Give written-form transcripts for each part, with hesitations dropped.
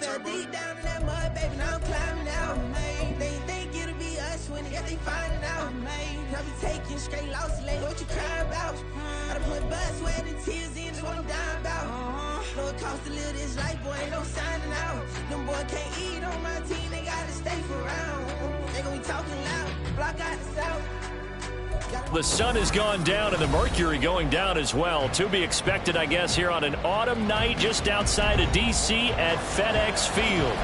fell deep down in that mud, baby, now I'm climbing out. They think it'll be us when they finding out. I be taking straight losses, like what you crying about? I done put blood, sweat, and tears in, that's what I'm dying about. Know it costs to live this life, boy, ain't no signing out. Them boy can't eat on my team, they gotta stay for round. They gon' be talking loud, block out the south. The sun has gone down and the mercury going down as well. To be expected, I guess, here on an autumn night just outside of D.C. at FedEx Field.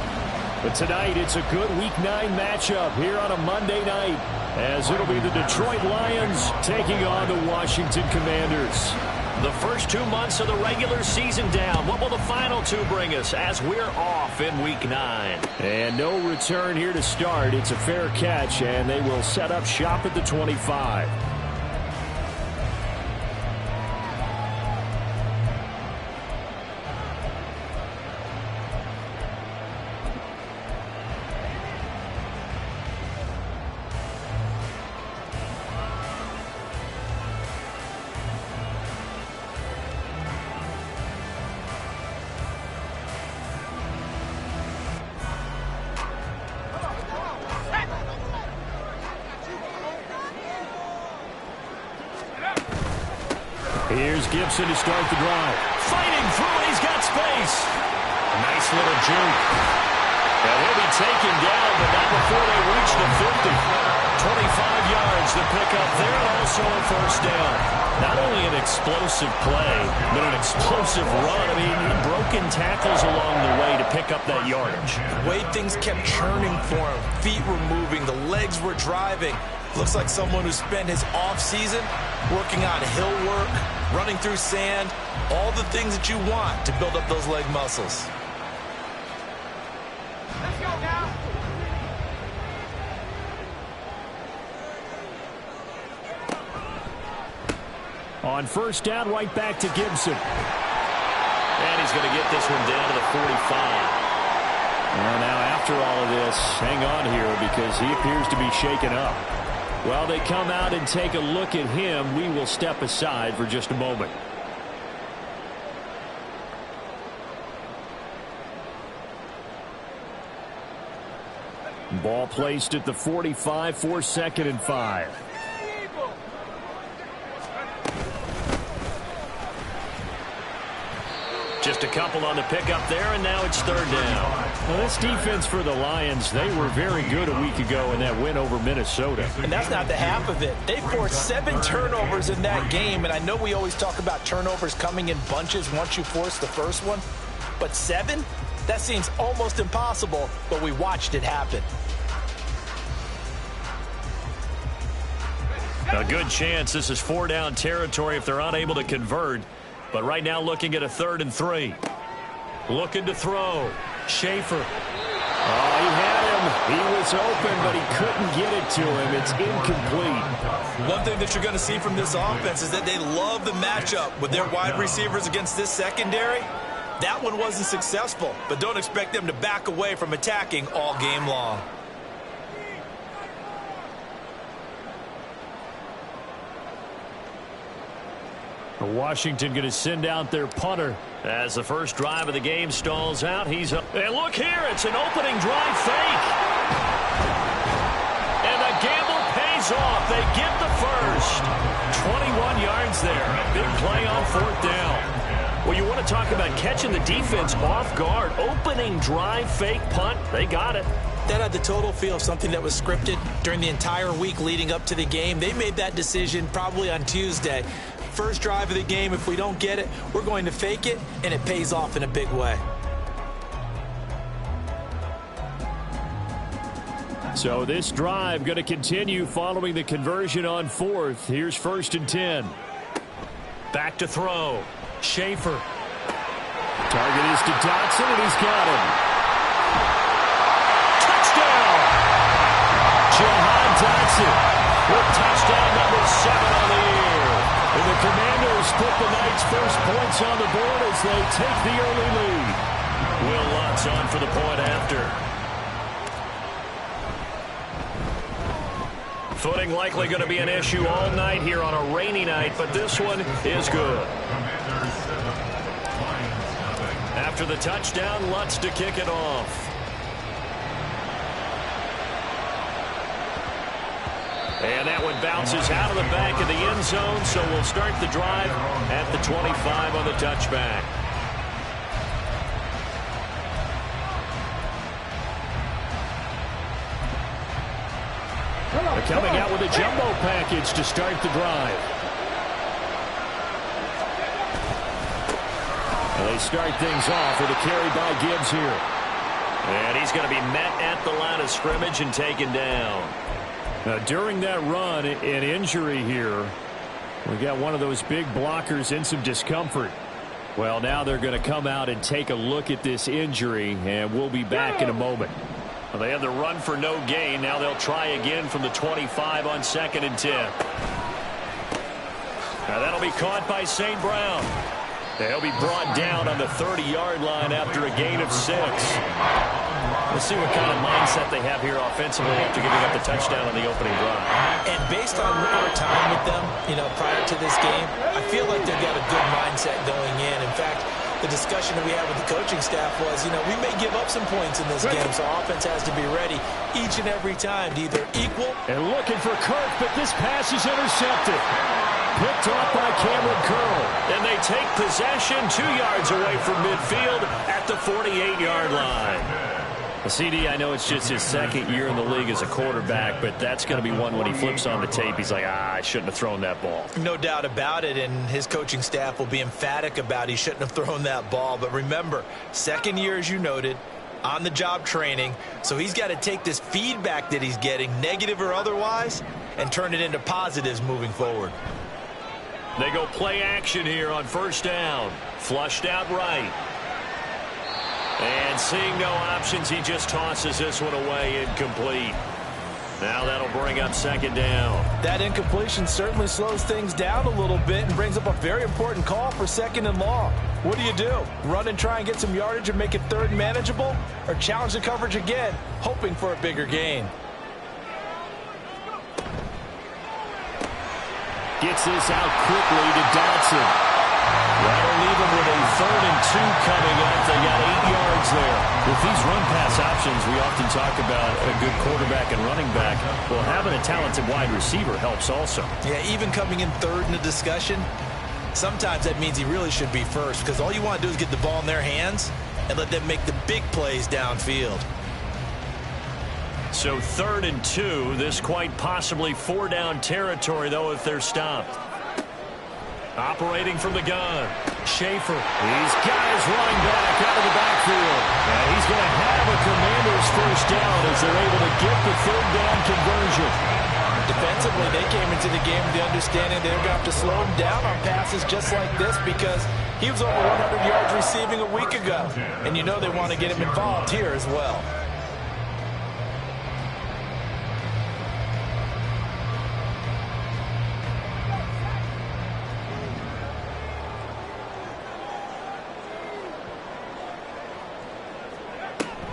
But tonight, it's a good Week 9 matchup here on a Monday night, as it'll be the Detroit Lions taking on the Washington Commanders. The first 2 months of the regular season down. What will the final 2 bring us as we're off in Week 9? And no return here to start. It's a fair catch, and they will set up shop at the 25. Here's Gibson to start the drive. Fighting through, and he's got space. Nice little juke. And he'll be taken down, but not before they reach the 50. 25 yards to pick up there, and also a first down. Not only an explosive play, but an explosive run. I mean, broken tackles along the way to pick up that yardage. The way things kept churning for him. Feet were moving. The legs were driving. Looks like someone who spent his offseason working on hill work, running through sand, all the things that you want to build up those leg muscles. Let's go now. On first down, right back to Gibson. And he's going to get this one down to the 45. Well, now after all of this, hang on here because he appears to be shaken up. While they come out and take a look at him, we will step aside for just a moment. Ball placed at the 45 for 2nd and 5. Just a couple on the pickup there, and now it's 3rd down. Well, this defense for the Lions, they were very good a week ago in that win over Minnesota. And that's not the half of it. They forced 7 turnovers in that game, and I know we always talk about turnovers coming in bunches once you force the first one, but 7? That seems almost impossible, but we watched it happen. A good chance this is 4-down territory if they're unable to convert. But right now looking at a 3rd and 3. Looking to throw. Schaefer. Oh, he had him. He was open, but he couldn't get it to him. It's incomplete. One thing that you're going to see from this offense is that they love the matchup with their wide receivers against this secondary. That one wasn't successful, but don't expect them to back away from attacking all game long. Washington going to send out their punter. As the first drive of the game stalls out, he's up. And look here, it's an opening drive fake. And the gamble pays off. They get the first. 21 yards there. A big play on 4th down. Well, you want to talk about catching the defense off guard. Opening drive fake punt. They got it. That had the total feel of something that was scripted during the entire week leading up to the game. They made that decision probably on Tuesday. First drive of the game, if we don't get it, we're going to fake it, and it pays off in a big way. So this drive going to continue following the conversion on 4th. Here's 1st and 10. Back to throw. Schaefer. Target is to Dotson, and he's got him. Touchdown! Jahan Dotson with touchdown number 7 on the year. And the Commanders put the Knights' first points on the board as they take the early lead. Will Lutz on for the point after. Footing likely going to be an issue all night here on a rainy night, but this one is good. After After the touchdown, Lutz to kick it off. And that one bounces out of the back of the end zone, so we'll start the drive at the 25 on the touchback. They're coming out with a jumbo package to start the drive. And they start things off with a carry by Gibbs here. And he's going to be met at the line of scrimmage and taken down. Now, during that run, an injury here. We got one of those big blockers in some discomfort. Well, now they're going to come out and take a look at this injury, and we'll be back in a moment. Well, they had the run for no gain. Now they'll try again from the 25 on 2nd and 10. Now that'll be caught by St. Brown. They'll be brought down on the 30-yard line after a gain of 6. Let's see what kind of mindset they have here offensively after giving up the touchdown on the opening drive. And based on our time with them, prior to this game, I feel like they've got a good mindset going in. In fact, the discussion that we had with the coaching staff was, we may give up some points in this game, so offense has to be ready each and every time to either equal. And looking for Kirk, but this pass is intercepted. Picked off by Cameron Curl. And they take possession 2 yards away from midfield at the 48-yard line. CD, I know it's just his 2nd year in the league as a quarterback, but that's going to be one when he flips on the tape. He's like, I shouldn't have thrown that ball. No doubt about it, and his coaching staff will be emphatic about he shouldn't have thrown that ball. But remember, 2nd year, as you noted, on-the-job training, so he's got to take this feedback that he's getting, negative or otherwise, and turn it into positives moving forward. They go play action here on 1st down. Flushed out right. And seeing no options, he just tosses this one away incomplete. Now that'll bring up 2nd down. That incompletion certainly slows things down a little bit and brings up a very important call for 2nd and long. What do? Run and try and get some yardage and make it 3rd manageable? Or challenge the coverage again, hoping for a bigger gain? Gets this out quickly to Dotson. That'll leave them with a 3rd and 2 coming up. They got 8 yards there. With these run-pass options, we often talk about a good quarterback and running back. Well, having a talented wide receiver helps also. Yeah, even coming in 3rd in the discussion, sometimes that means he really should be first, because all you want to do is get the ball in their hands and let them make the big plays downfield. So 3rd and 2, this quite possibly 4-down territory, though, if they're stopped. Operating from the gun, Schaefer. He's got his running back out of the backfield. And he's going to have a Commanders 1st down as they're able to get the 3rd down conversion. Defensively, they came into the game with the understanding they're going to have to slow him down on passes just like this because he was over 100 yards receiving a week ago. And they want to get him involved here as well.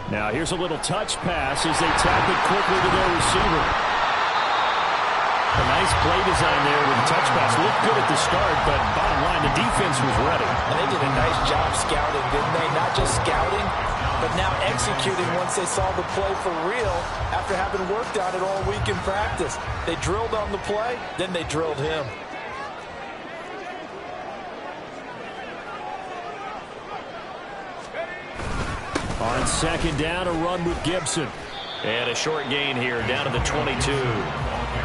Now here's a little touch pass as they tap it quickly to their receiver. A nice play design there with the touch pass. Looked good at the start, but bottom line, the defense was ready. And they did a nice job scouting, didn't they? Not just scouting, but now executing once they saw the play for real after having worked on it all week in practice. They drilled on the play, then they drilled him. On 2nd down, a run with Gibson. And a short gain here down to the 22.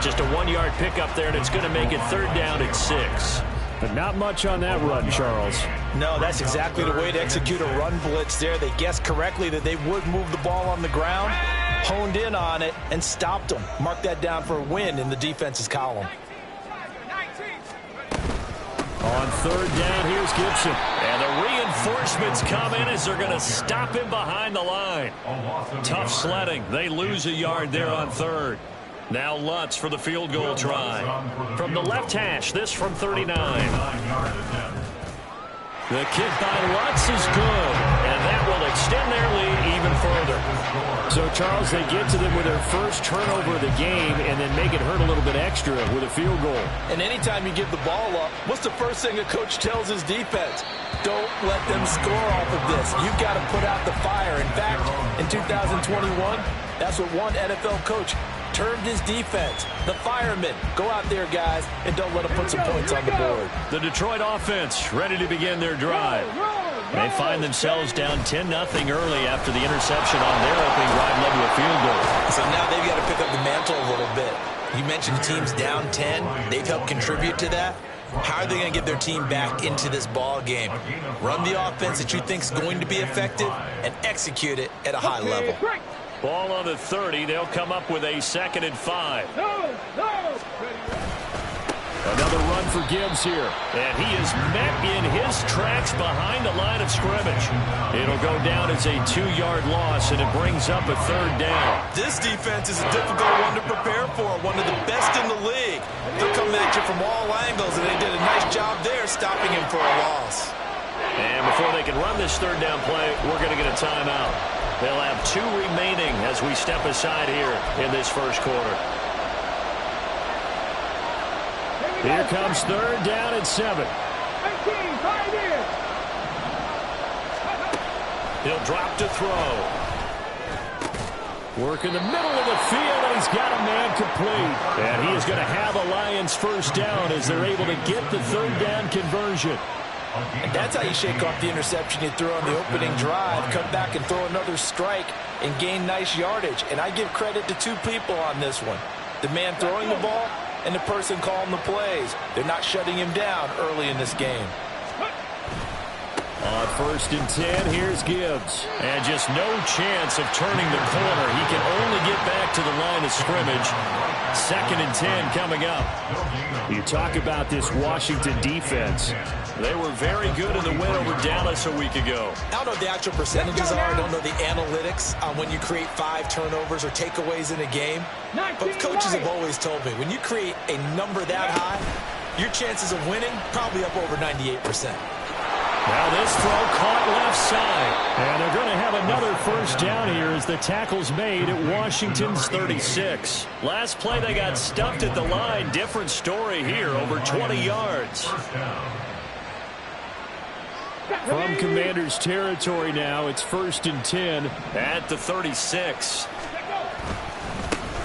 Just a 1-yard pickup there, and it's going to make it 3rd down at 6. But not much on that run, Charles. No, that's exactly the way to execute a run blitz there. They guessed correctly that they would move the ball on the ground, honed in on it, and stopped them. Mark that down for a win in the defense's column. On 3rd down, here's Gibson. And the reinforcements come in as they're going to stop him behind the line. Tough sledding. They lose a yard there on 3rd. Now Lutz for the field goal try. From the left hash, this from 39. The kick by Lutz is good. And that will extend their lead even further. So Charles, they get to them with their first turnover of the game and then make it hurt a little bit extra with a field goal. And anytime you give the ball up, what's the first thing a coach tells his defense? Don't let them score off of this. You've got to put out the fire. In fact, in 2021, that's what one NFL coach termed his defense, the firemen. Go out there, guys, and don't let them put some points on the board. The Detroit offense ready to begin their drive. They find themselves down 10-0 early after the interception on their opening drive led to a field goal. So now they've got to pick up the mantle a little bit. You mentioned the team's down 10. They've helped contribute to that. How are they going to get their team back into this ball game? Run the offense that you think is going to be effective and execute it at a high level. Ball on the 30. They'll come up with a 2nd and 5. Another run for Gibbs here. And he is met in his tracks behind the line of scrimmage. It'll go down as a 2-yard loss, and it brings up a 3rd down. This defense is a difficult one to prepare for, one of the best in the league. They're coming at you from all angles, and they did a nice job there stopping him for a loss. And before they can run this 3rd down play, we're going to get a timeout. They'll have 2 remaining as we step aside here in this first quarter. Here comes 3rd down and 7. He'll drop to throw. Work in the middle of the field, and he's got a man complete. And he is going to have a Lions first down as they're able to get the 3rd down conversion. And that's how you shake off the interception you threw on the opening drive. Come back and throw another strike and gain nice yardage. And I give credit to 2 people on this one. The man throwing the ball and the person calling the plays. They're not shutting him down early in this game. On 1st and 10, here's Gibbs. And just no chance of turning the corner. He can only get back to the line of scrimmage. 2nd and 10 coming up. You talk about this Washington defense. They were very good in the win over Dallas a week ago. I don't know what the actual percentages are. I don't know the analytics on when you create 5 turnovers or takeaways in a game. But coaches have always told me, when you create a number that high, your chances of winning probably up over 98%. Now this throw caught left side. And they're going to have another first down here as the tackle's made at Washington's 36. Last play they got stuffed at the line. Different story here, over 20 yards. From Commander's territory now, it's 1st and 10 at the 36.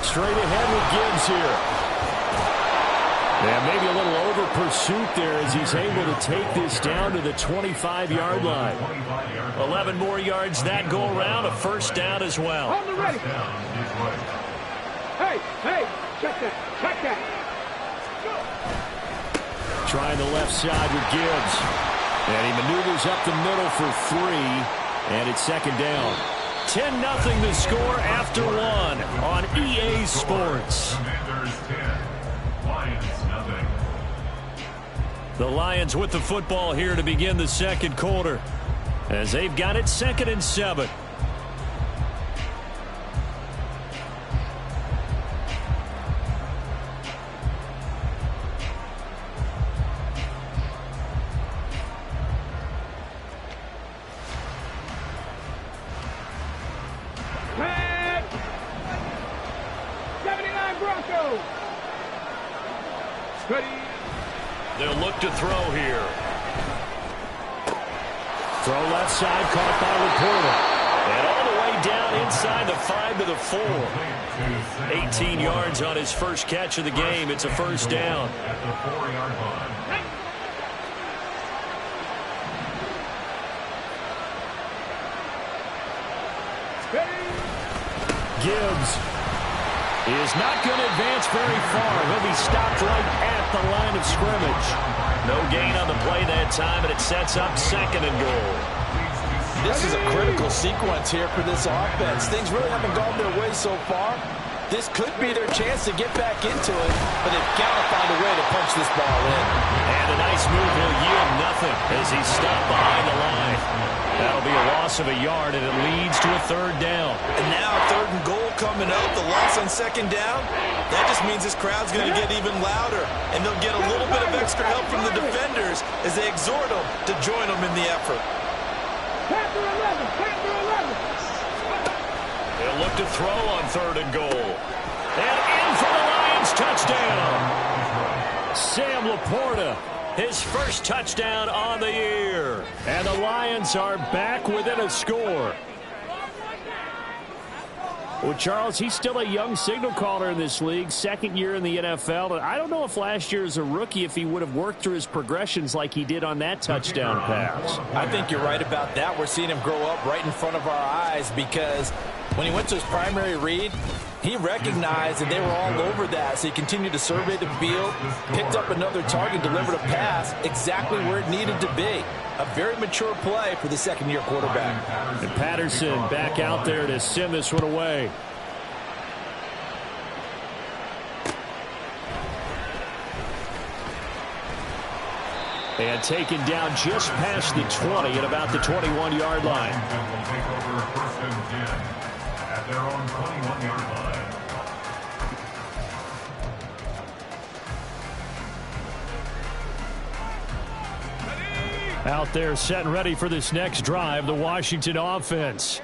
Straight ahead with Gibbs here. Yeah, maybe a little over pursuit there as he's able to take this down to the 25-yard line. 11 more yards that go around, a first down as well. On the ready. Hey, check that. Trying the left side with Gibbs. And he maneuvers up the middle for 3, and it's 2nd down. 10-0 the score after 1 on EA Sports. The Lions with the football here to begin the 2nd quarter as they've got it 2nd and 7. They'll look to throw here. Throw left side, caught by Laporta. And all the way down inside the 5 to the 4. 18 yards on his first catch of the game. It's a first down. Gibbs is not going to advance very far. He'll be stopped right at the line of scrimmage. No gain on the play that time, and it sets up 2nd and goal. This is a critical sequence here for this offense. Things really haven't gone their way so far. This could be their chance to get back into it, but they've got to find a way to punch this ball in. And a nice move. He'll yield nothing as he's stopped behind the line. That'll be a loss of a yard, and it leads to a 3rd down. And now 3rd and goal coming up. The loss on 2nd down. That just means this crowd's going to get even louder, and they'll get a little bit of extra help from the defenders as they exhort them to join them in the effort. They'll look to throw on 3rd and goal. And in for the Lions touchdown. Sam Laporta, his first touchdown on the year. And the Lions are back within a score. Well, Charles, he's still a young signal caller in this league, 2nd year in the NFL. And I don't know if last year as a rookie, if he would have worked through his progressions like he did on that touchdown pass. I think you're right about that. We're seeing him grow up right in front of our eyes because when he went to his primary read, he recognized that they were all over that, so he continued to survey the field, picked up another target, delivered a pass exactly where it needed to be. A very mature play for the 2nd-year quarterback. And Patterson back out there to send this one away. And taken down just past the 20 at about the 21-yard line. At their own 21-yard line. Out there set and ready for this next drive, the Washington offense.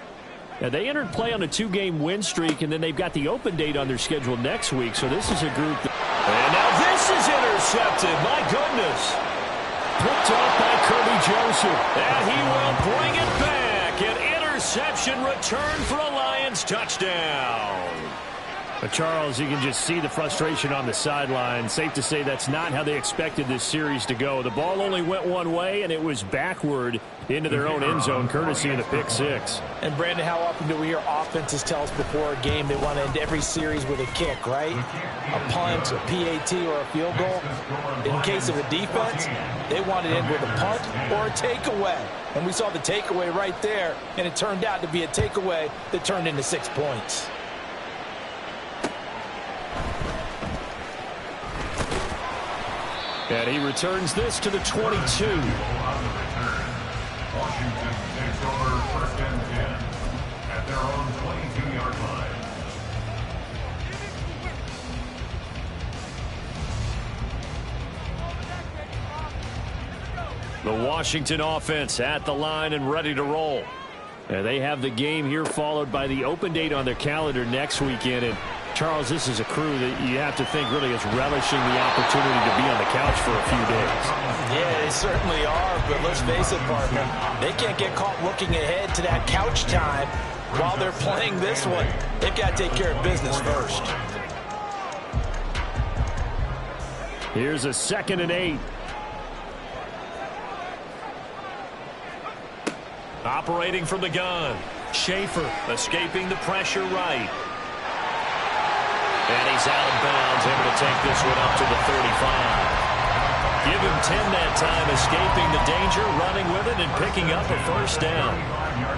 Now, they entered play on a 2-game win streak, and then they've got the open date on their schedule next week, so this is a group that... And now this is intercepted. My goodness. Picked off by Kirby Joseph. And he will bring it back. An interception return for a Lions touchdown. But Charles, you can just see the frustration on the sideline. Safe to say that's not how they expected this series to go. The ball only went one way, and it was backward into their own end zone, courtesy of the pick six. And, Brandon, how often do we hear offenses tell us before a game they want to end every series with a kick, right? A punt, a PAT, or a field goal. In case of a defense, they want to end with a punt or a takeaway. And we saw the takeaway right there, and it turned out to be a takeaway that turned into 6 points. And he returns this to the 22. Washington takes over 1st and 10 at their own 22-yard line. The Washington offense at the line and ready to roll. And they have the game here followed by the open date on their calendar next weekend. And Charles, this is a crew that you have to think really is relishing the opportunity to be on the couch for a few days. Yeah, they certainly are, but let's face it, partner. They can't get caught looking ahead to that couch time while they're playing this one. They've got to take care of business first. Here's a 2nd and 8. Operating from the gun. Schaefer escaping the pressure right. And he's out of bounds, able to take this one up to the 35. Give him 10 that time, escaping the danger, running with it, and picking up a 1st down.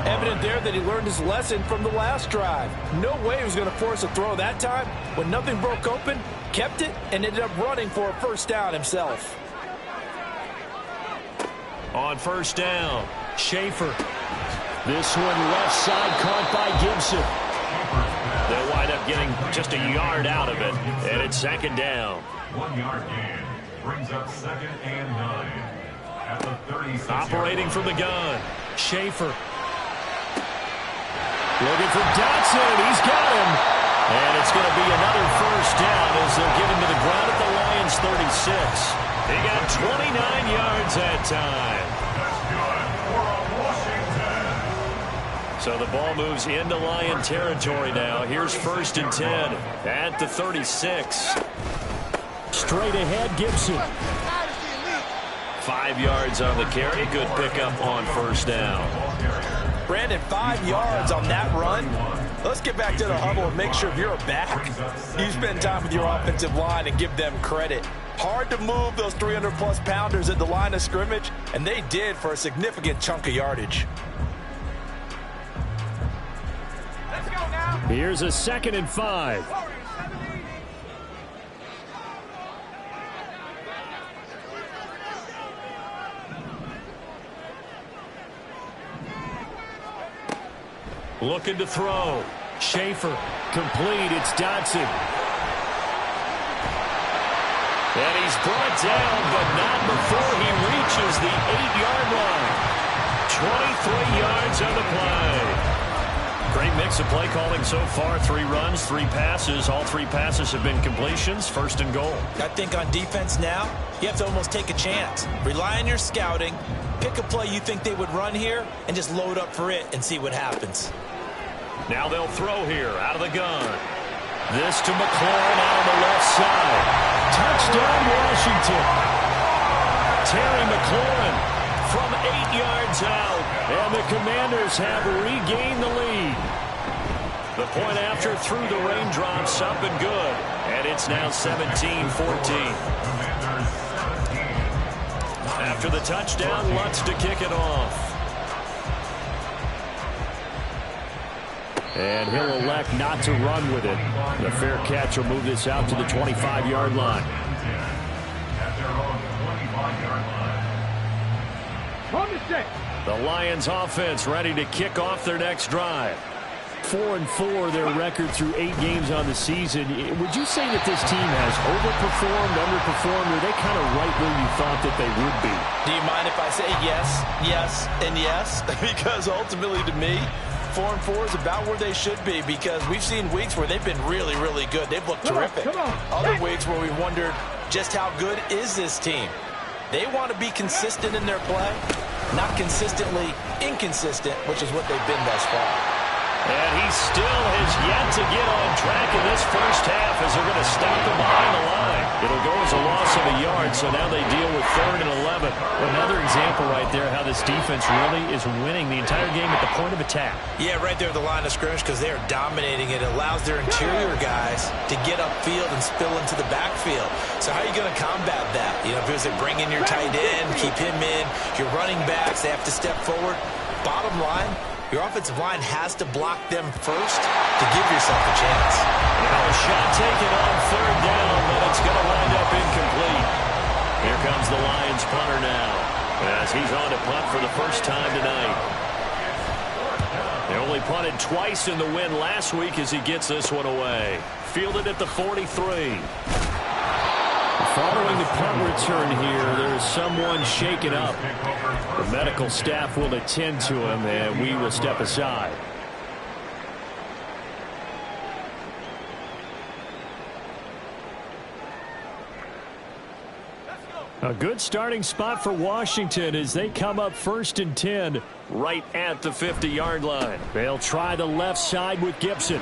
Evident there that he learned his lesson from the last drive. No way he was going to force a throw that time. When nothing broke open, kept it, and ended up running for a 1st down himself. On 1st down, Schaefer. This one left side caught by Gibson. They'll wind up getting just a yard out of it, and it's 2nd down. 1-yard gain brings up 2nd and 9 at the 36. Operating from the gun, Schaefer. Looking for Dotson. He's got him. And it's going to be another 1st down as they'll get him to the ground at the Lions 36. He got 29 yards that time. So the ball moves into Lion territory now. Here's 1st and 10 at the 36. Straight ahead, Gibson. 5 yards on the carry. Good pickup on 1st down. Brandon, 5 yards on that run. Let's get back to the huddle and make sure if you're back, you spend time with your offensive line and give them credit. Hard to move those 300-plus pounders at the line of scrimmage, and they did for a significant chunk of yardage. Here's a 2nd and 5. Looking to throw. Schaefer. Complete. It's Dotson. And he's brought down, but not before he reaches the 8-yard line. 23 yards on the play. Great mix of play calling so far. 3 runs, 3 passes. All 3 passes have been completions. First and goal. I think on defense now, you have to almost take a chance. Rely on your scouting. Pick a play you think they would run here and just load up for it and see what happens. Now they'll throw here out of the gun. This to McLaurin out on the left side. Touchdown, Washington. Terry McLaurin from 8 yards out. And the Commanders have regained the lead. The point after through the raindrops up and good. And it's now 17-14. After the touchdown, Lutz to kick it off. And he'll elect not to run with it. The fair catch will move this out to the 25-yard line. The Lions offense ready to kick off their next drive. 4-4 their record through 8 games on the season. Would you say that this team has overperformed, underperformed, or are they kind of right where you thought that they would be? Do you mind if I say yes, yes, and yes? Because ultimately to me, 4-4 is about where they should be, because we've seen weeks where they've been really, really good. They've looked terrific. Other weeks where we wondered just how good is this team. They want to be consistent in their play, not consistently inconsistent, which is what they've been thus far. And he still has yet to get on track in this first half as they're going to stop him behind the line. It'll go as a loss of a yard, so now they deal with 3rd and 11. Another example right there how this defense really is winning the entire game at the point of attack. Yeah, right there at the line of scrimmage, because they are dominating it. It allows their interior guys to get upfield and spill into the backfield. So how are you going to combat that? You know, if it was to bring in your tight end, keep him in, your running backs, they have to step forward. Bottom line, your offensive line has to block them first to give yourself a chance. Now a shot taken on 3rd down, but it's going to wind up incomplete. Here comes the Lions punter now, as he's on to punt for the first time tonight. They only punted twice in the win last week as he gets this one away. Fielded at the 43. Following the punt return here, there is someone shaken up. The medical staff will attend to him, and we will step aside. A good starting spot for Washington as they come up 1st and 10 right at the 50-yard line. They'll try the left side with Gibson.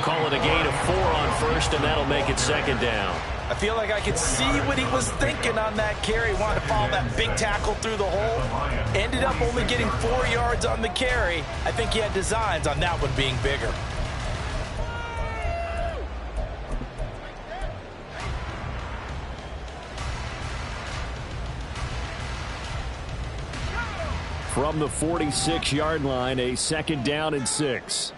Call it a gain of 4 on 1st, and that'll make it 2nd down. I feel like I could see what he was thinking on that carry. Wanted to follow that big tackle through the hole. Ended up only getting 4 yards on the carry. I think he had designs on that one being bigger. From the 46-yard line, a 2nd down and 6.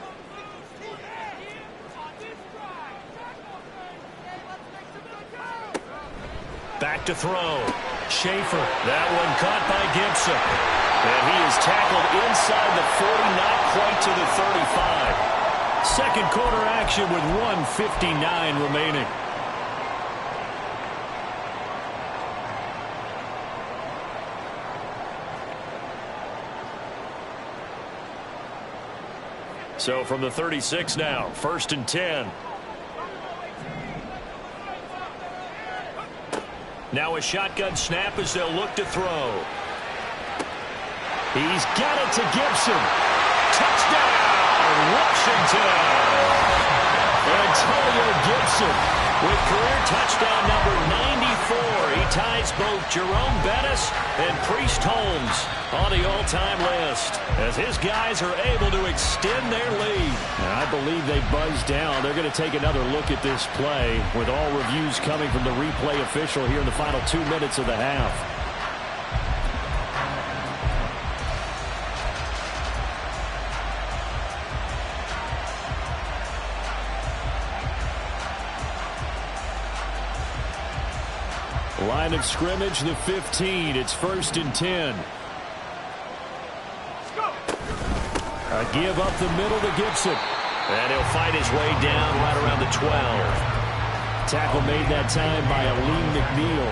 Back to throw. Schaefer. That one caught by Gibson. And he is tackled inside the 40, not quite to the 35. Second quarter action with 1:59 remaining. So from the 36 now, 1st and 10. Now a shotgun snap as they'll look to throw. He's got it to Gibson. Touchdown, Washington. Antonio Gibson with career touchdown number 94. He ties both Jerome Bettis and Priest Holmes on the all-time list as his guys are able to extend their lead. Now, I believe they buzzed down. They're going to take another look at this play with all reviews coming from the replay official here in the final 2 minutes of the half. Line of scrimmage, the 15. It's 1st and 10. A give up the middle to Gibson. And he'll fight his way down right around the 12. Tackle made that time by Aleem McNeil.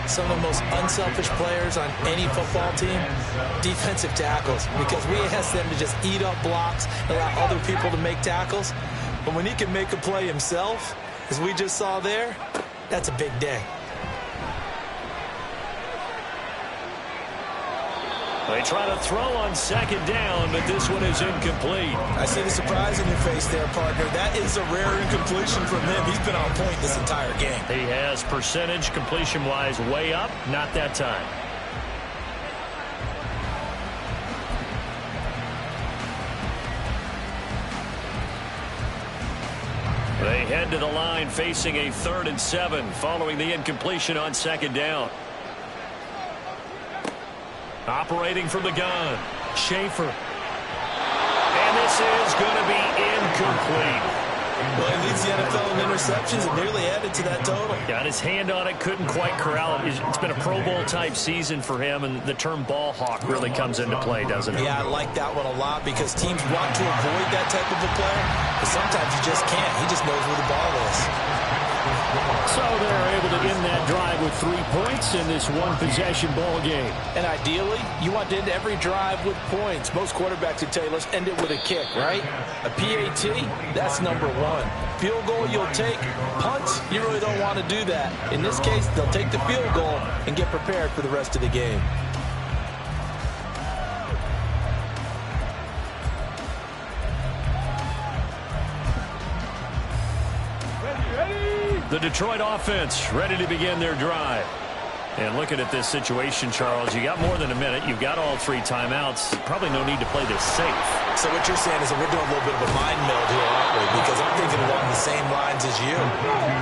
Some of the most unselfish players on any football team, defensive tackles, because we ask them to just eat up blocks and allow other people to make tackles. But when he can make a play himself, as we just saw there, that's a big day. They try to throw on second down, but this one is incomplete. I see the surprise in your face there, partner. That is a rare incompletion from him. He's been on point this entire game. He has percentage completion-wise way up, not that time. They head to the line facing a 3rd and 7 following the incompletion on second down. Operating from the gun, Schaefer. And this is going to be incomplete. Well, he leads the NFL in interceptions and nearly added to that total. Got his hand on it, couldn't quite corral it. It's been a Pro Bowl-type season for him, and the term ball hawk really comes into play, doesn't it? Yeah, I like that one a lot because teams want to avoid that type of a player, but sometimes you just can't. He just knows where the ball is. So they're able to end that drive with 3 points in this one-possession ball game. And ideally, you want to end every drive with points. Most quarterbacks would tell you, let's end it with a kick, right? A PAT, that's number 1. Field goal, you'll take. Punts, you really don't want to do that. In this case, they'll take the field goal and get prepared for the rest of the game. The Detroit offense ready to begin their drive. And looking at this situation, Charles, you got more than a minute. You've got all 3 timeouts. Probably no need to play this safe. So what you're saying is that we're doing a little bit of a mind meld here, aren't we? Because I'm thinking along the same lines as you.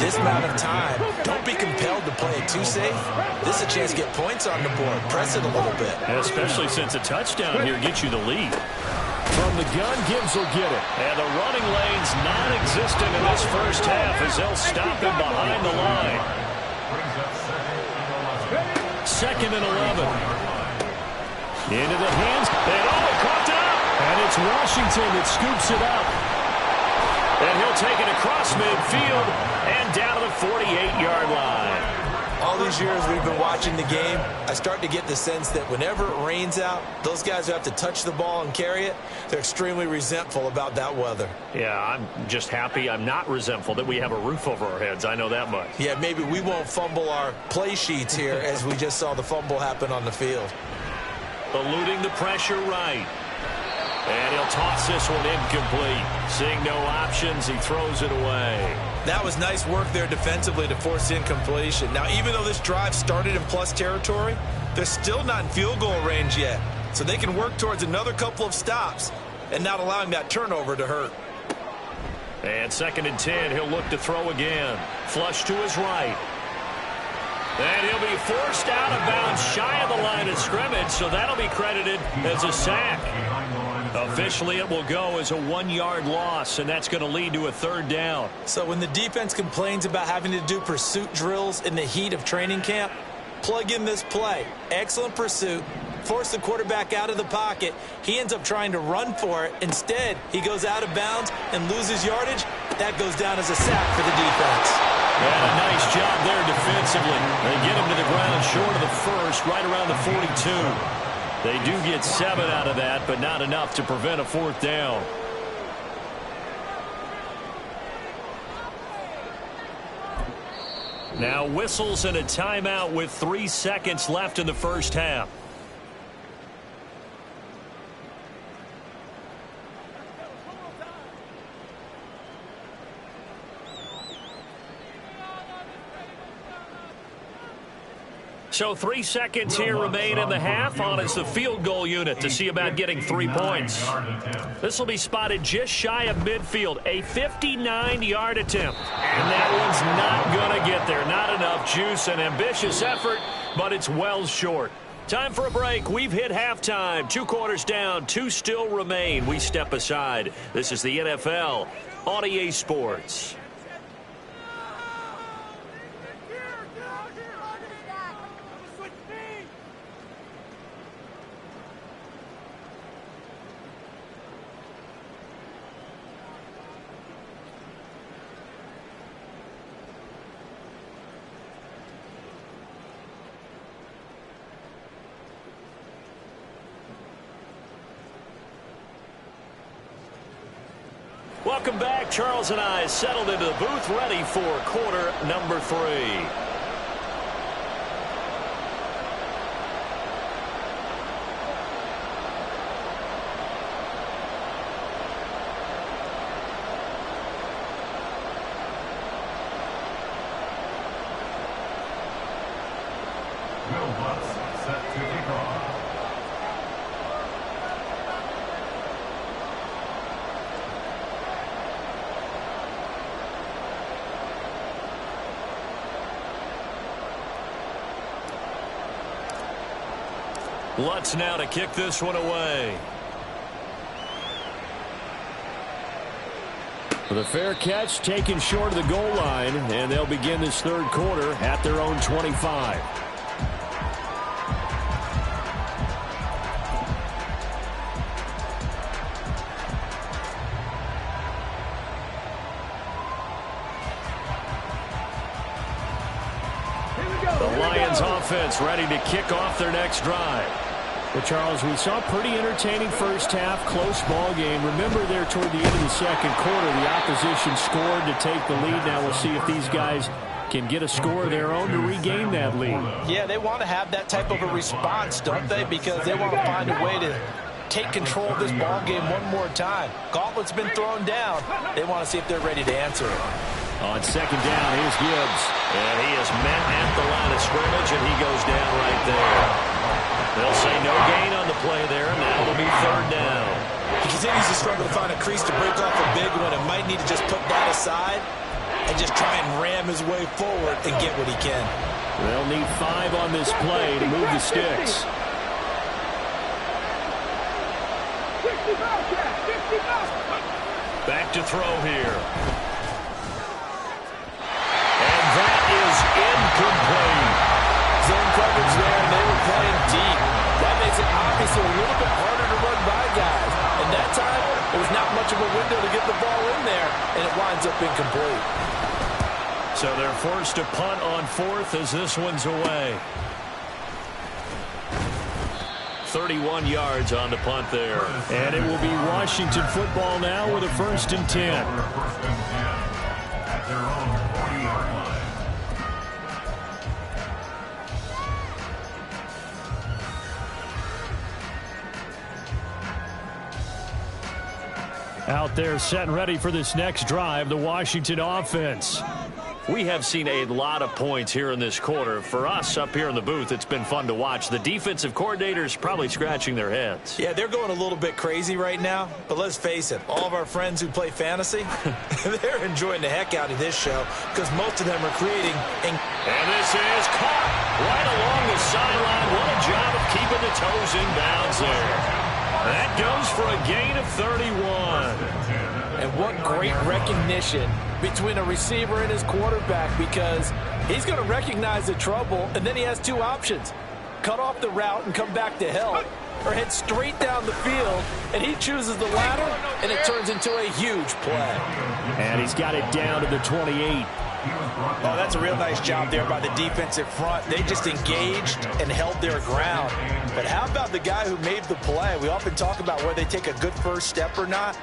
This amount of time, don't be compelled to play it too safe. This is a chance to get points on the board. Press it a little bit. Yeah, especially since a touchdown here gets you the lead. From the gun, Gibbs will get it. And the running lane's non-existent in this first half as they'll stop him behind the line. 2nd and 11. Into the hands. And he caught it up. And it's Washington that scoops it up. And he'll take it across midfield and down to the 48-yard line. All these years we've been watching the game, I start to get the sense that whenever it rains out, those guys who have to touch the ball and carry it, they're extremely resentful about that weather. Yeah, I'm just happy I'm not resentful that we have a roof over our heads. I know that much. Yeah, maybe we won't fumble our play sheets here as we just saw the fumble happen on the field. Eluding the pressure right. And he'll toss this one incomplete. Seeing no options, he throws it away. That was nice work there defensively to force incompletion. Now, even though this drive started in plus territory, they're still not in field goal range yet. So they can work towards another couple of stops and not allowing that turnover to hurt. And 2nd and 10, he'll look to throw again. Flush to his right. And he'll be forced out of bounds shy of the line of scrimmage, so that'll be credited as a sack. Officially, it will go as a 1-yard loss, and that's going to lead to a 3rd down. So when the defense complains about having to do pursuit drills in the heat of training camp, plug in this play. Excellent pursuit. Force the quarterback out of the pocket. He ends up trying to run for it. Instead, he goes out of bounds and loses yardage. That goes down as a sack for the defense. And a nice job there defensively. They get him to the ground short of the first, right around the 42. They do get 7 out of that, but not enough to prevent a 4th down. Now whistles and a timeout with 3 seconds left in the first half. So 3 seconds here remain in the half. On is the field goal unit to see about getting 3 points. This will be spotted just shy of midfield. A 59-yard attempt. And that one's not going to get there. Not enough juice. An ambitious effort, but it's well short. Time for a break. We've hit halftime. 2 quarters down. 2 still remain. We step aside. This is the NFL on EA Sports. Welcome back. Charles and I settled into the booth, ready for quarter number 3. Will Butts set to kick off. Lutz now to kick this one away. With a fair catch taken short of the goal line, and they'll begin this third quarter at their own 25. The Lions offense ready to kick off their next drive. Well, Charles, we saw a pretty entertaining first half, close ball game. Remember there toward the end of the second quarter, the opposition scored to take the lead. Now we'll see if these guys can get a score of their own to regain that lead. Yeah, they want to have that type of a response, don't they? Because they want to find a way to take control of this ball game one more time. Gauntlet's been thrown down. They want to see if they're ready to answer it. On second down, here's Gibbs. And he is met at the line of scrimmage, and he goes down right there. They'll say no gain on the play there, and now it'll be third down. He continues to struggle to find a crease to break off a big one and might need to just put that aside and just try and ram his way forward and get what he can. They'll need 5 on this play to move the sticks. 60 Bobcat, 60 Bobcat. Back to throw here. And that is incomplete. Zone coverage there, and they were playing deep. That makes it obviously a little bit harder to run by guys. And that time, there was not much of a window to get the ball in there, and it winds up incomplete. So they're forced to punt on 4th as this one's away. 31 yards on the punt there. And it will be Washington football now with a 1st and 10. First and 10 at their own 40-yard line. Out there set and ready for this next drive, the Washington offense. We have seen a lot of points here in this quarter. For us up here in the booth, it's been fun to watch. The defensive coordinators probably scratching their heads. Yeah, they're going a little bit crazy right now, but let's face it, all of our friends who play fantasy, they're enjoying the heck out of this show because most of them are creating. And this is caught right along the sideline. What a job of keeping the toes in bounds there. That goes for a gain of 31. And what great recognition between a receiver and his quarterback, because he's going to recognize the trouble, and then he has 2 options. Cut off the route and come back to help, or head straight down the field, and he chooses the latter, and it turns into a huge play. And he's got it down to the 28. Oh, that's a real nice job there by the defensive front. They just engaged and held their ground. But how about the guy who made the play? We often talk about whether they take a good first step or not.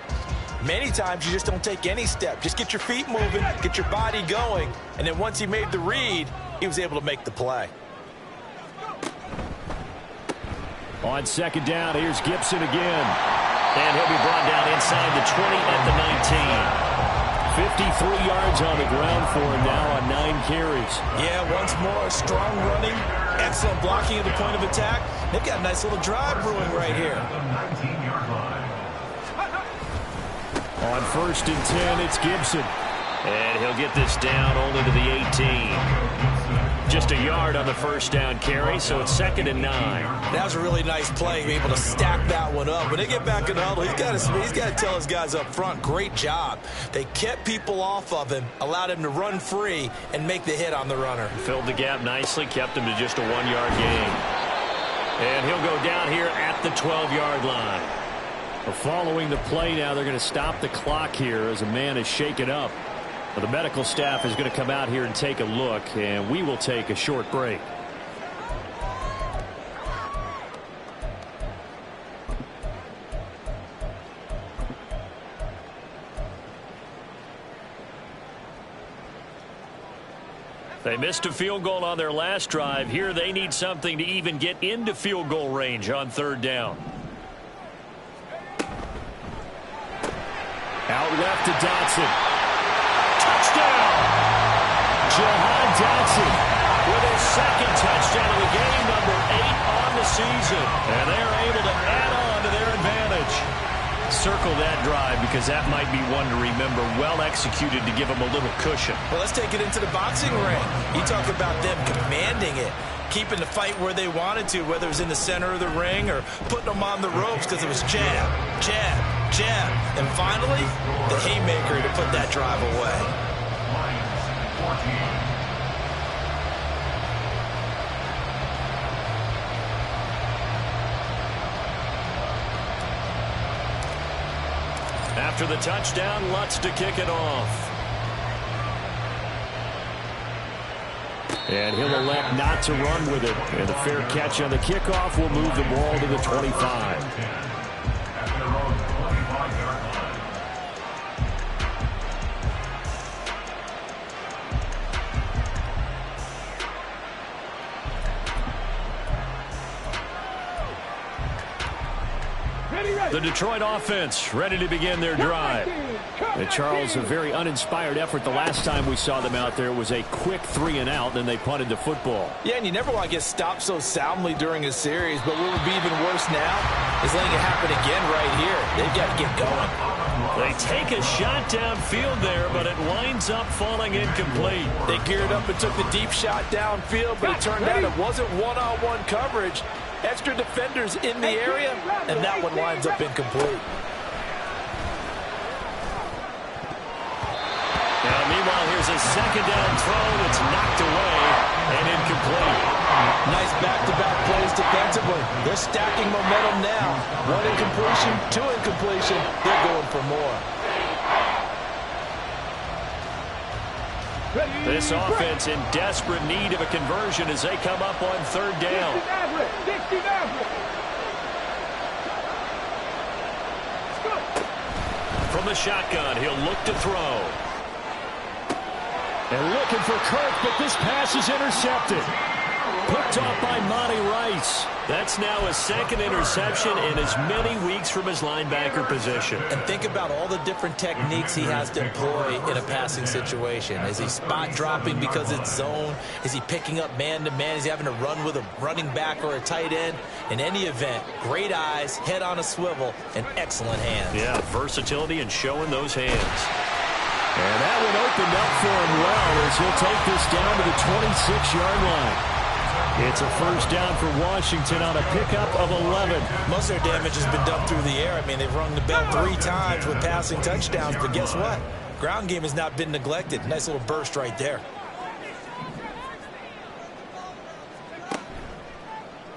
Many times you just don't take any step. Just get your feet moving, get your body going, and then once he made the read, he was able to make the play. On second down, here's Gibson again. And he'll be brought down inside the 20 at the 19. 53 yards on the ground for him now on 9 carries. Yeah, once more, strong running, excellent blocking at the point of attack. They've got a nice little drive brewing right here. On 1st and 10, it's Gibson. And he'll get this down only to the 18. Just a yard on the first down carry, so it's 2nd and 9. That was a really nice play, being able to stack that one up. When they get back in the huddle, he's got to tell his guys up front, great job. They kept people off of him, allowed him to run free, and make the hit on the runner. Filled the gap nicely, kept him to just a 1-yard gain. And he'll go down here at the 12-yard line. Well, following the play now, they're going to stop the clock here as a man is shaken up. Well, the medical staff is going to come out here and take a look, and we will take a short break. They missed a field goal on their last drive. Here they need something to even get into field goal range on 3rd down. Out left to Dotson. Touchdown! Jahan Dotson with his 2nd touchdown of the game, number 8 on the season. And they're able to add on to their advantage. Circle that drive because that might be one to remember. Well executed to give them a little cushion. Well, let's take it into the boxing ring. You talk about them commanding it, keeping the fight where they wanted to, whether it was in the center of the ring or putting them on the ropes because it was jab, jab, jab. And finally, the haymaker to put that drive away. Lions 14. After the touchdown, Lutz to kick it off. And he'll elect not to run with it. And the fair catch on the kickoff will move the ball to the 25. At their own 25-yard line. The Detroit offense ready to begin their drive. And Charles, a very uninspired effort the last time we saw them out there was a quick 3-and-out, then they punted the football. Yeah, and you never want to get stopped so soundly during a series, but what would be even worse now is letting it happen again right here. They've got to get going. They take a shot downfield there, but it winds up falling incomplete. They geared up and took the deep shot downfield, but it turned out it wasn't one-on-one coverage. Extra defenders in the area, and that one winds up incomplete. Now, meanwhile, here's a 2nd down throw that's knocked away and incomplete. Nice back-to-back plays defensively. They're stacking momentum now. 1 incompletion, 2 incompletion. They're going for more. This offense in desperate need of a conversion as they come up on 3rd down. From the shotgun, he'll look to throw. And looking for Kirk, but this pass is intercepted. Picked off by Monty Rice. That's now his 2nd interception in as many weeks from his linebacker position. And think about all the different techniques he has to employ in a passing situation. Is he spot dropping because it's zone? Is he picking up man-to-man? Is he having to run with a running back or a tight end? In any event, great eyes, head on a swivel, and excellent hands. Yeah, versatility and showing those hands. And that one opened up for him well as he'll take this down to the 26-yard line. It's a 1st down for Washington on a pickup of 11. Most of their damage has been done through the air. I mean, they've rung the bell 3 times with passing touchdowns, but guess what? Ground game has not been neglected. Nice little burst right there.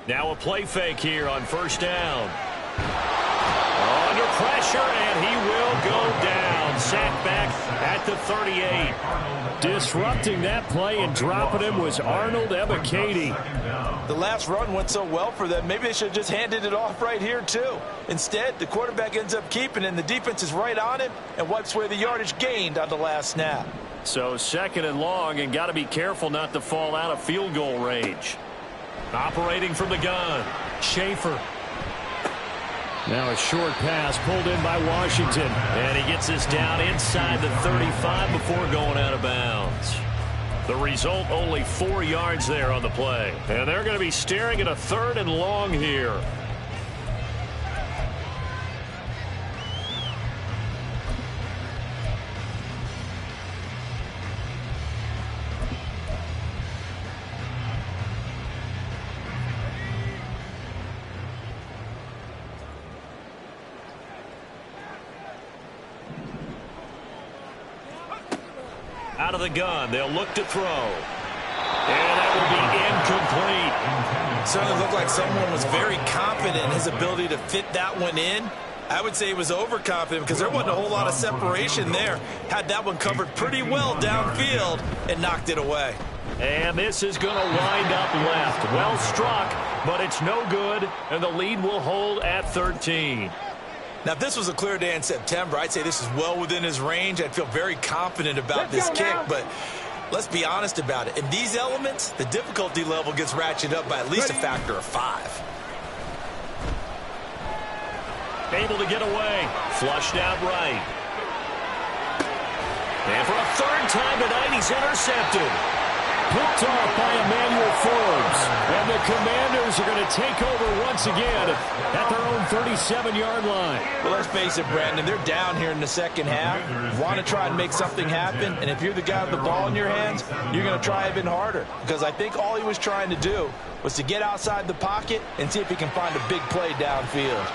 Now a play fake here on 1st down. Under pressure, and he will go down. Sacked back at the 38. Disrupting that play and dropping him was Arnold Ebiketie. The last run went so well for them. Maybe they should have just handed it off right here, too. Instead, the quarterback ends up keeping it, and the defense is right on him and wipes away the yardage gained on the last snap. So 2nd and long, and got to be careful not to fall out of field goal range. Operating from the gun, Schaefer. Now a short pass pulled in by Washington. And he gets this down inside the 35 before going out of bounds. The result, only 4 yards there on the play. And they're going to be staring at a 3rd and long here. Out of the gun, they'll look to throw. And that will be incomplete. Certainly looked like someone was very confident in his ability to fit that one in. I would say he was overconfident because there wasn't a whole lot of separation there. Had that one covered pretty well downfield and knocked it away. And this is going to wind up left. Well struck, but it's no good, and the lead will hold at 13. Now, if this was a clear day in September, I'd say this is well within his range. I'd feel very confident about this kick, but Let's be honest about it. In these elements, the difficulty level gets ratcheted up by at least a factor of 5. Able to get away. Flushed out right. And for a third time tonight, he's intercepted. Picked off by Emmanuel Forbes. And the Commanders are going to take over once again at their own 37-yard line. Well, let's face it, Brandon, they're down here in the second half. You want to try and make something happen, and if you're the guy with the ball in your hands, you're going to try even harder. Because I think all he was trying to do was to get outside the pocket and see if he can find a big play downfield.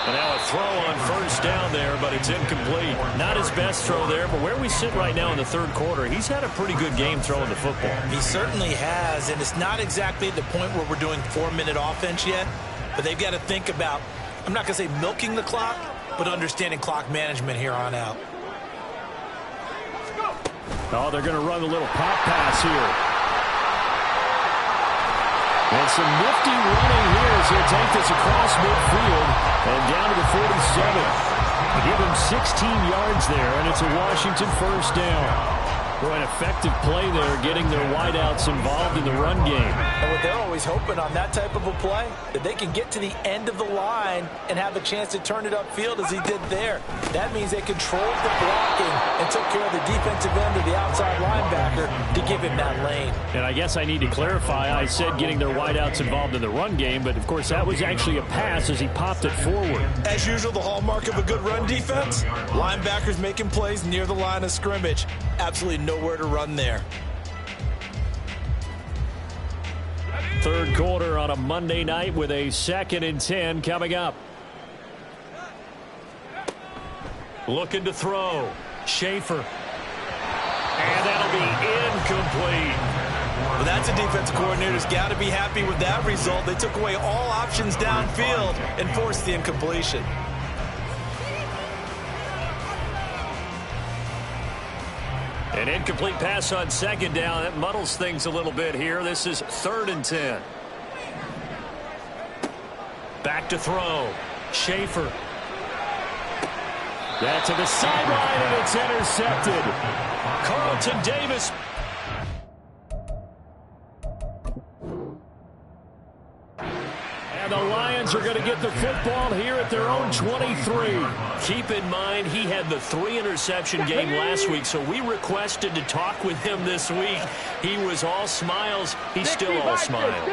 And now a throw on first down there, but it's incomplete. Not his best throw there, but where we sit right now in the third quarter, he's had a pretty good game throwing the football. He certainly has, and it's not exactly at the point where we're doing 4-minute offense yet, but they've got to think about, I'm not going to say milking the clock, but understanding clock management here on out. Oh, they're going to run a little pop pass here. And some nifty running here as he'll take this across midfield and down to the 47. Give him 16 yards there, and it's a Washington first down. Boy, an effective play there, getting their wideouts involved in the run game. And what they're always hoping on that type of a play, that they can get to the end of the line and have a chance to turn it upfield as he did there. That means they controlled the blocking and took care of the defensive end of the outside linebacker to give him that lane. And I guess I need to clarify, I said getting their wideouts involved in the run game, but of course that was actually a pass as he popped it forward. As usual, the hallmark of a good run defense, linebackers making plays near the line of scrimmage. Absolutely nowhere to run there. Third quarter on a Monday night with a 2nd and 10 coming up. Looking to throw. Schaefer. And that'll be incomplete. Well, that's a defensive coordinator's got to be happy with that result. They took away all options downfield and forced the incompletion. An incomplete pass on 2nd down. That muddles things a little bit here. This is 3rd and 10. Back to throw. Schaefer. That to the sideline, and it's intercepted. Carlton Davis. And the Lions are going to get the football here at their own 23. Keep in mind, he had the 3-interception game last week, so we requested to talk with him this week. He was all smiles. He's still all smiles.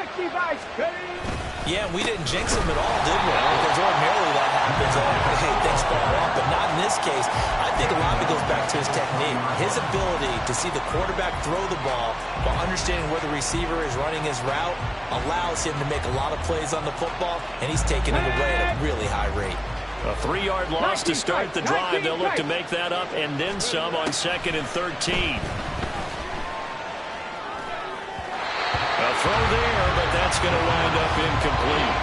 Yeah, we didn't jinx him at all, did we? Because ordinarily that happens. Hey, things fall off, but not in this case. I think a lot of it goes back to his technique. His ability to see the quarterback throw the ball while understanding where the receiver is running his route allows him to make a lot of plays on the football, and he's taking it away at a really high rate. A 3-yard loss to start the drive. They'll look to make that up and then some on 2nd and 13. A throw there, but that's going to wind up incomplete.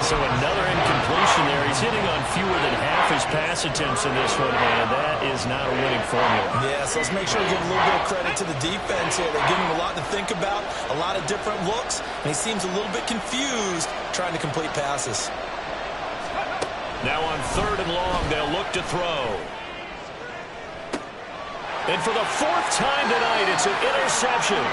So another incompletion there. He's hitting on fewer than half his pass attempts in this one, and that is not a winning formula. Yeah, so let's make sure we give a little bit of credit to the defense here. They give him a lot to think about, a lot of different looks, and he seems a little bit confused trying to complete passes. Now on 3rd and long, they'll look to throw. And for the 4th time tonight, it's an interception.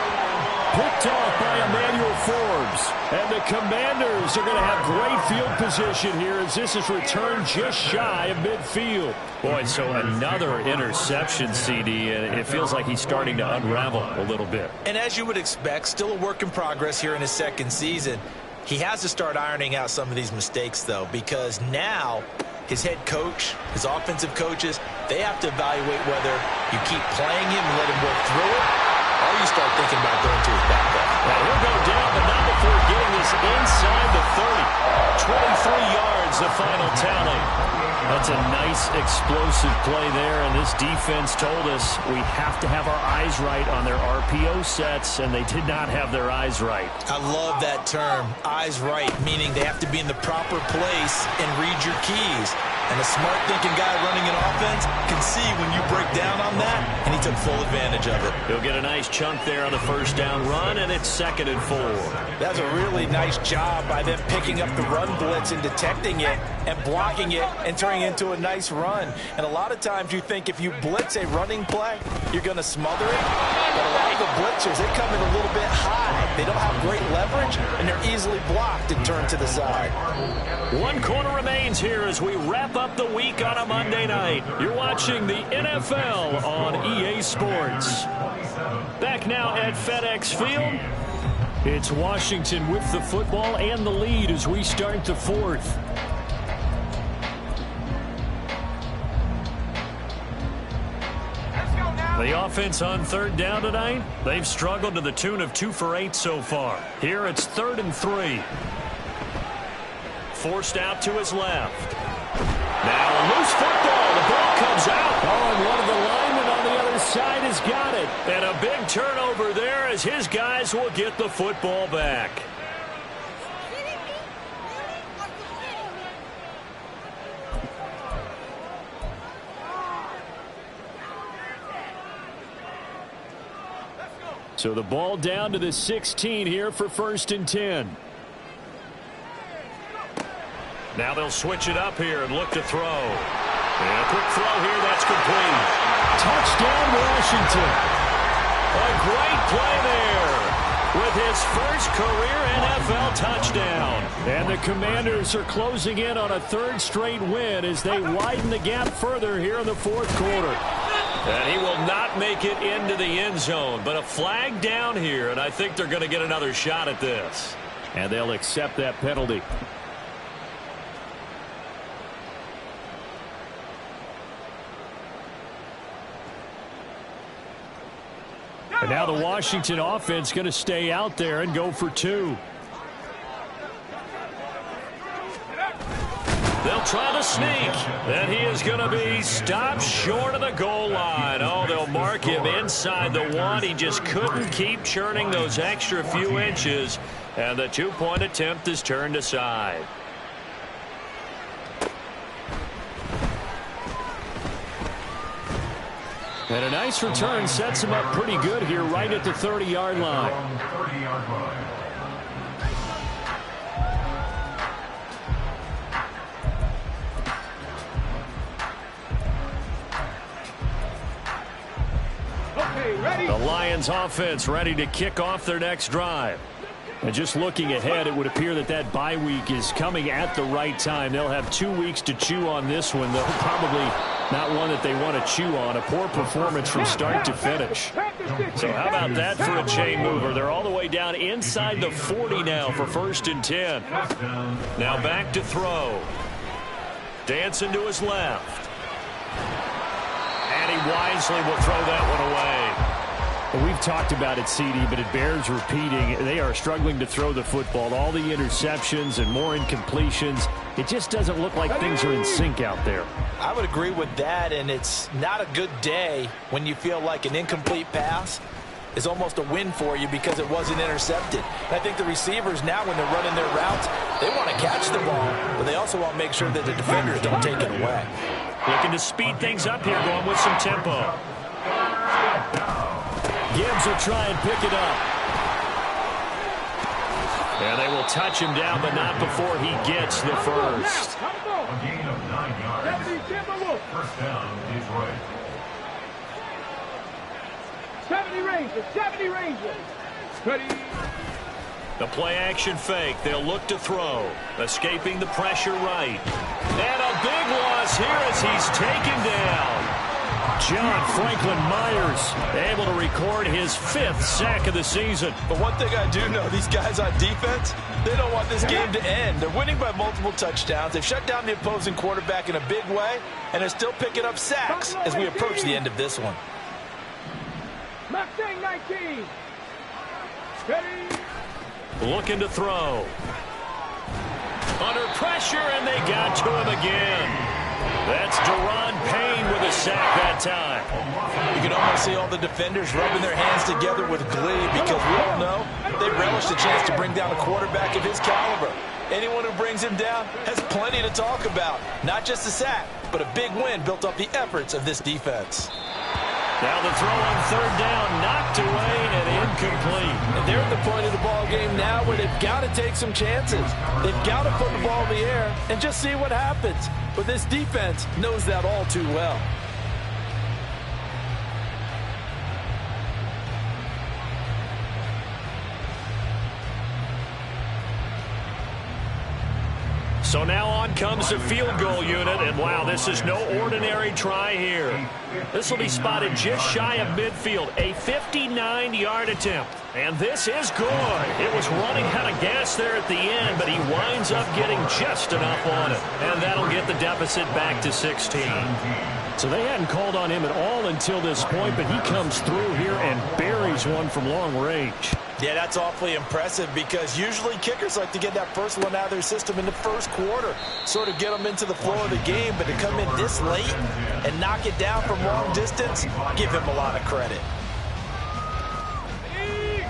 Picked off by Emmanuel Forbes. And the Commanders are going to have great field position here as this is returned just shy of midfield. Boy, so another interception, CD, and it feels like he's starting to unravel a little bit. And as you would expect, still a work in progress here in his 2nd season. He has to start ironing out some of these mistakes, though, because now his head coach, his offensive coaches, they have to evaluate whether you keep playing him and let him work through it, or you start thinking about going to his backup. Now he'll go down, but not before getting this inside the 30. 23 yards, the final tally. That's a nice explosive play there, and this defense told us we have to have our eyes right on their RPO sets, and they did not have their eyes right. I love that term, eyes right, meaning they have to be in the proper place and read your keys. And a smart thinking guy running an offense can see when you break down on that, and he took full advantage of it. He'll get a nice chunk there on the first down run, and it's 2nd and 4. That's a really nice job by them picking up the run blitz and detecting it. and blocking it and turning it into a nice run. And a lot of times you think if you blitz a running play, you're going to smother it. But a lot of the blitzers, they come in a little bit high. They don't have great leverage, and they're easily blocked and turned to the side. 1 quarter remains here as we wrap up the week on a Monday night. You're watching the NFL on EA Sports. Back now at FedEx Field. It's Washington with the football and the lead as we start the fourth. The offense on 3rd down tonight, they've struggled to the tune of 2 for 8 so far. Here it's 3rd and 3. Forced out to his left. Now a loose football. The ball comes out. Oh, and one of the linemen on the other side has got it. And a big turnover there as his guys will get the football back. So the ball down to the 16 here for 1st and 10. Now they'll switch it up here and look to throw. And a quick throw here, that's complete. Touchdown, Washington. A great play there with his first career NFL touchdown. And the Commanders are closing in on a 3rd straight win as they widen the gap further here in the 4th quarter. And he will not make it into the end zone, but a flag down here, and I think they're going to get another shot at this. And they'll accept that penalty. And now the Washington offense going to stay out there and go for 2. They'll try to sneak, and he is going to be stopped short of the goal line. Oh, they'll mark him inside the 1. He just couldn't keep churning those extra few inches, and the 2-point attempt is turned aside. And a nice return sets him up pretty good here right at the 30-yard line. The Lions offense ready to kick off their next drive. And just looking ahead, it would appear that that bye week is coming at the right time. They'll have 2 weeks to chew on this one, though probably not one that they want to chew on. A poor performance from start to finish. So how about that for a chain mover? They're all the way down inside the 40 now for 1st and 10. Now back to throw. Dancing to his left. And he wisely will throw that one away. We've talked about it, CD, but it bears repeating. They are struggling to throw the football. All the interceptions and more incompletions. It just doesn't look like things are in sync out there. I would agree with that, and it's not a good day when you feel like an incomplete pass is almost a win for you because it wasn't intercepted. And I think the receivers now, when they're running their routes, they want to catch the ball, but they also want to make sure that the defenders don't take it away. Looking to speed things up here, going with some tempo. Gibbs will try and pick it up. And they will touch him down, but not before he gets the first. A gain of 9 yards. 1st down, Detroit. 70 Rangers. Ready. The play-action fake. They'll look to throw. Escaping the pressure right. And a big loss here as he's taken down. John Franklin Myers able to record his 5th sack of the season. But one thing I do know, these guys on defense, they don't want this game to end. They're winning by multiple touchdowns. They've shut down the opposing quarterback in a big way, and they're still picking up sacks as we approach the end of this one. Mustang 19. Ready. Looking to throw. Under pressure, and they got to him again. That's Deron Payne with a sack that time. You can almost see all the defenders rubbing their hands together with glee because we all know they relish the chance to bring down a quarterback of his caliber. Anyone who brings him down has plenty to talk about. Not just a sack, but a big win built off the efforts of this defense. Now the throw on third down, knocked away and incomplete. And they're at the point of the ball game now where they've got to take some chances. They've got to put the ball in the air and just see what happens. But this defense knows that all too well. So now on comes the field goal unit, and wow, this is no ordinary try here. This will be spotted just shy of midfield, a 59-yard attempt. And this is good. It was running out of gas there at the end, but he winds up getting just enough on it. And that'll get the deficit back to 16. So they hadn't called on him at all until this point, but he comes through here and buries one from long range. Yeah, that's awfully impressive because usually kickers like to get that first one out of their system in the first quarter, sort of get them into the flow of the game, but to come in this late and knock it down from long distance, give him a lot of credit.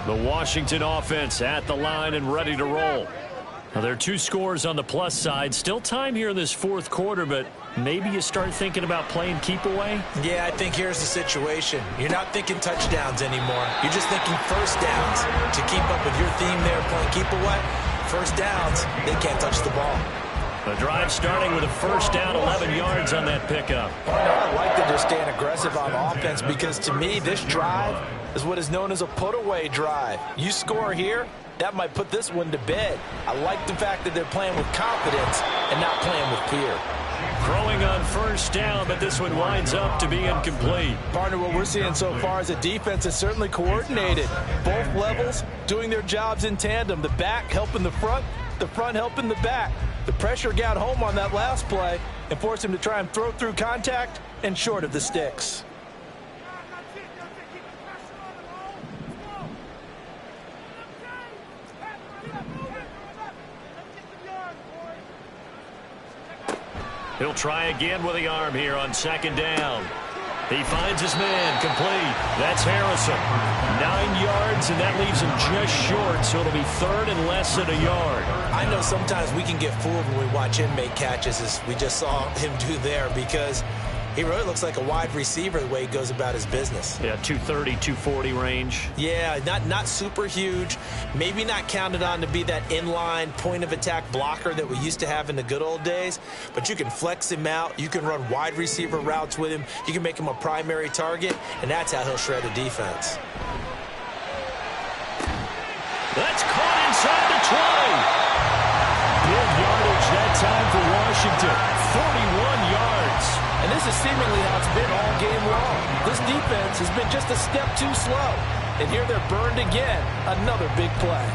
The Washington offense at the line and ready to roll. Now, there are 2 scores on the plus side. Still time here in this fourth quarter, but maybe you start thinking about playing keep away? Yeah, I think here's the situation. You're not thinking touchdowns anymore. You're just thinking first downs. To keep up with your theme there, playing keep away, first downs, they can't touch the ball. The drive starting with a first down, 11 yards on that pickup. I like that they're staying aggressive on offense because to me, this drive is what is known as a put-away drive. You score here, that might put this one to bed. I like the fact that they're playing with confidence and not playing with fear. Throwing on first down, but this one winds up to be incomplete. Partner, what we're seeing so far is a defense is certainly coordinated. Both levels doing their jobs in tandem. The back helping the front helping the back. The pressure got home on that last play and forced him to try and throw through contact and short of the sticks. He'll try again with the arm here on second down. He finds his man, complete. That's Harrison. 9 yards, and that leaves him just short, so it'll be third and less than a yard. I know sometimes we can get fooled when we watch him make catches, as we just saw him do there, because he really looks like a wide receiver the way he goes about his business. Yeah, 230, 240 range. Yeah, not super huge. Maybe not counted on to be that inline point-of-attack blocker that we used to have in the good old days. But you can flex him out. You can run wide receiver routes with him. You can make him a primary target, and that's how he'll shred a defense. That's caught inside the 20. Big yardage that time for Washington. 41 yards. And this is seemingly how it's been all game long. This defense has been just a step too slow. And here they're burned again. Another big play.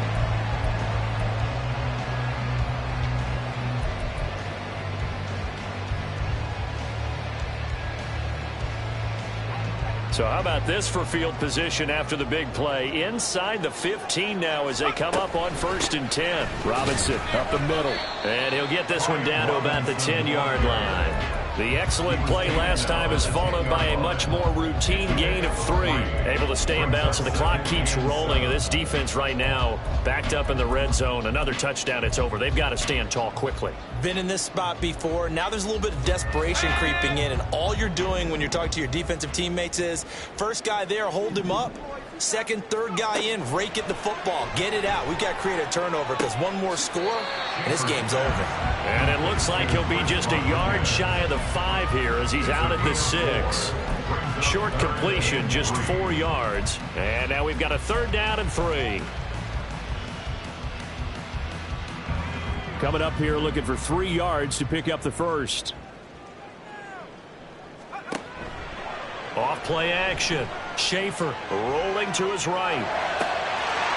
So how about this for field position after the big play? Inside the 15 now as they come up on 1st and 10. Robinson up the middle. And he'll get this one down to about the 10-yard line. The excellent play last time is followed by a much more routine gain of 3. Able to stay in bounds, so the clock keeps rolling. And this defense right now backed up in the red zone. Another touchdown, it's over. They've got to stand tall quickly. Been in this spot before. Now there's a little bit of desperation creeping in. And all you're doing when you're talking to your defensive teammates is, first guy there, hold him up. Second, third guy in, rake at the football. Get it out. We've got to create a turnover because one more score, and this game's over. And it looks like he'll be just a yard shy of the 5 here as he's out at the 6. Short completion, just 4 yards. And now we've got a 3rd down and 3. Coming up here looking for 3 yards to pick up the first. Off play action. Schaefer rolling to his right.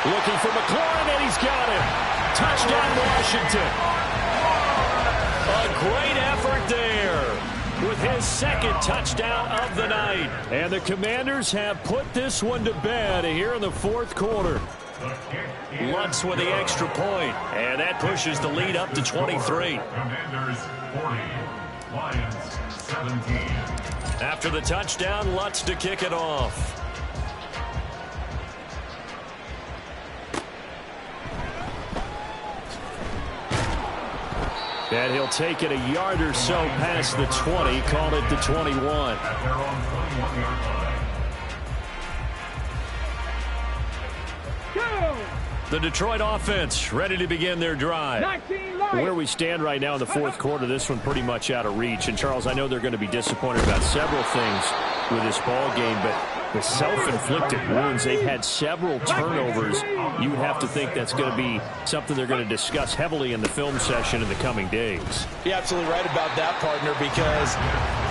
Looking for McLaurin, and he's got him. Touchdown, Washington. A great effort there with his 2nd touchdown of the night. And the Commanders have put this one to bed here in the 4th quarter. Lutz with the extra point, and that pushes the lead up to 23. Commanders 40, Lions 17. After the touchdown, Lutz to kick it off. And he'll take it a yard or so past the 20, call it the 21. At their own 21-yard line. The Detroit offense ready to begin their drive. 19 light. Where we stand right now in the fourth quarter, this one pretty much out of reach. And, Charles, I know they're going to be disappointed about several things with this ball game, but the self-inflicted wounds, they've had several turnovers. You would have to think that's going to be something they're going to discuss heavily in the film session in the coming days. You're absolutely right about that, partner, because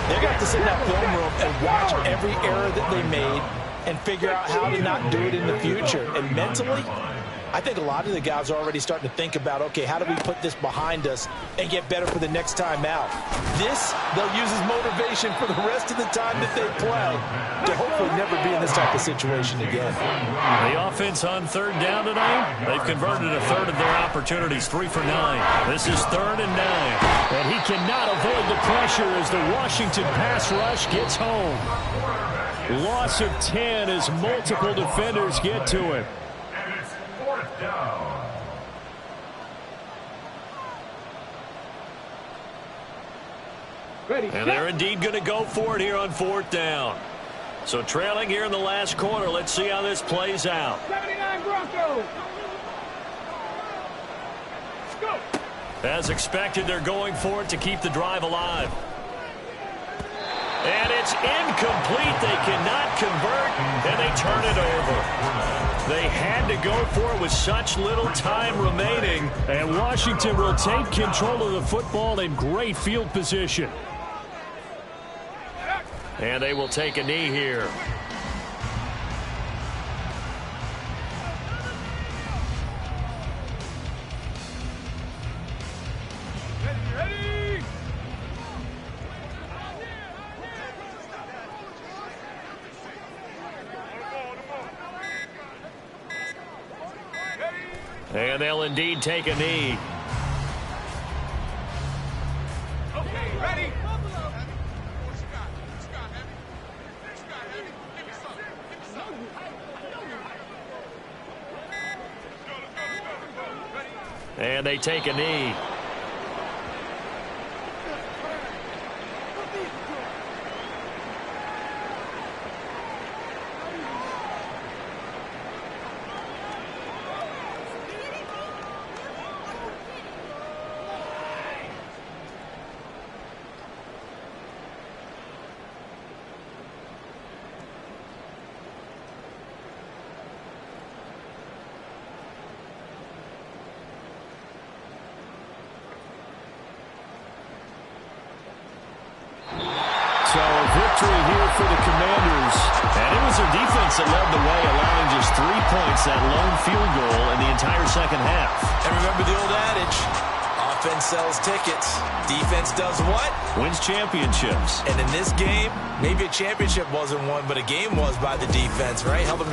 they're going to have to sit in that film room and watch every error that they made and figure out how to not do it in the future. And mentally, I think a lot of the guys are already starting to think about, okay, how do we put this behind us and get better for the next time out? This, they'll use as motivation for the rest of the time that they play to hopefully never be in this type of situation again. The offense on third down tonight, they've converted a third of their opportunities, 3 for 9. This is 3rd and 9. And he cannot avoid the pressure as the Washington pass rush gets home. Loss of 10 as multiple defenders get to him. Down. Ready. And they're indeed going to go for it here on 4th down. So trailing here in the last quarter. Let's see how this plays out. 79 Broncos. Let's go. As expected, they're going for it to keep the drive alive. And it's incomplete. They cannot convert, and they turn it over. They had to go for it with such little time remaining, and Washington will take control of the football in great field position. And they will take a knee here. Ready. And they'll indeed take a knee. Okay, ready. And they take a knee. So a victory here for the Commanders. And it was their defense that led the way, allowing just 3 points, that lone field goal in the entire second half. And remember the old adage, offense sells tickets. Defense does what? Wins championships. And in this game, maybe a championship wasn't won, but a game was by the defense, right? Help them